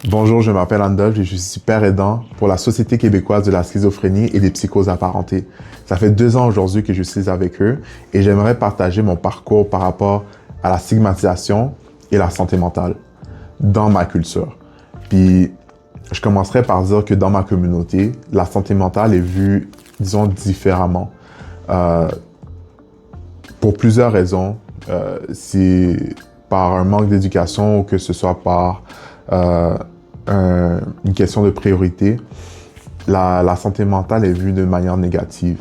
Bonjour, je m'appelle Andolphe et je suis super aidant pour la Société québécoise de la schizophrénie et des psychoses apparentées. Ça fait 2 ans aujourd'hui que je suis avec eux et j'aimerais partager mon parcours par rapport à la stigmatisation et la santé mentale dans ma culture. Puis, je commencerai par dire que dans ma communauté, la santé mentale est vue, disons, différemment. Euh, pour plusieurs raisons. C'est par un manque d'éducation ou que ce soit par euh, une question de priorité. La santé mentale est vue de manière négative.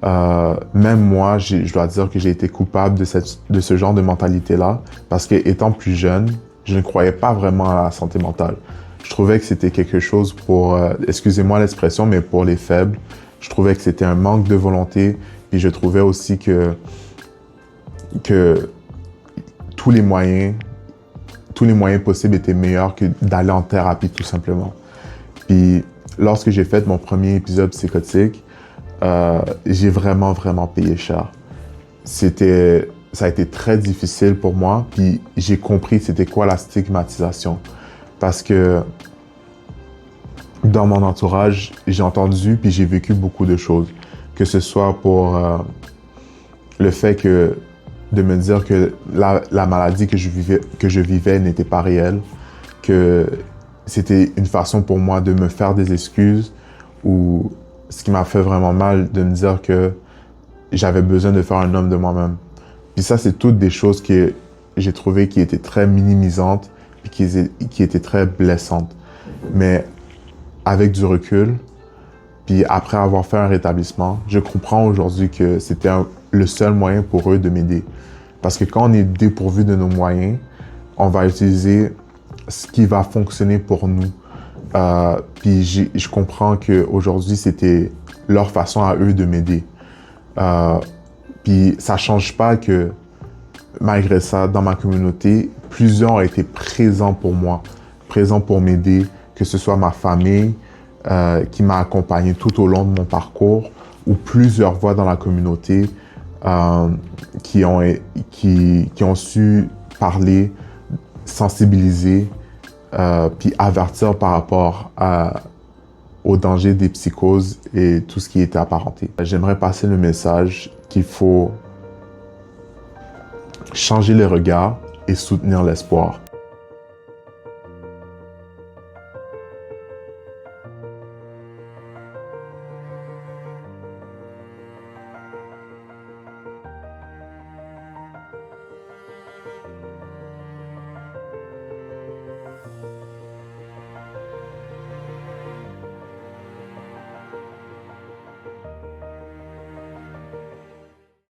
Même moi, je dois dire que j'ai été coupable de ce genre de mentalité-là parce que étant plus jeune, je ne croyais pas vraiment à la santé mentale. Je trouvais que c'était quelque chose pour, excusez-moi l'expression, mais pour les faibles. Je trouvais que c'était un manque de volonté. Puis je trouvais aussi que tous les moyens possibles étaient meilleurs que d'aller en thérapie tout simplement. Puis lorsque j'ai fait mon premier épisode psychotique, j'ai vraiment payé cher. Ça a été très difficile pour moi, puis j'ai compris c'était quoi la stigmatisation. Parce que dans mon entourage, j'ai entendu puis j'ai vécu beaucoup de choses. Que ce soit pour le fait de me dire que la maladie que je vivais n'était pas réelle, que c'était une façon pour moi de me faire des excuses, ou ce qui m'a fait vraiment mal, de me dire que j'avais besoin de faire un homme de moi-même. Puis ça, c'est toutes des choses que j'ai trouvées qui étaient très minimisantes et qui étaient très blessantes. Mais avec du recul, puis après avoir fait un rétablissement, je comprends aujourd'hui que c'était le seul moyen pour eux de m'aider. Parce que quand on est dépourvu de nos moyens, on va utiliser ce qui va fonctionner pour nous. Puis je comprends qu'aujourd'hui, c'était leur façon à eux de m'aider. Puis ça change pas que, malgré ça, dans ma communauté, plusieurs ont été présents pour moi, présents pour m'aider, que ce soit ma famille, qui m'a accompagné tout au long de mon parcours, ou plusieurs voix dans la communauté qui ont su parler, sensibiliser, puis avertir par rapport au danger des psychoses et tout ce qui était apparenté. J'aimerais passer le message qu'il faut changer les regards et soutenir l'espoir.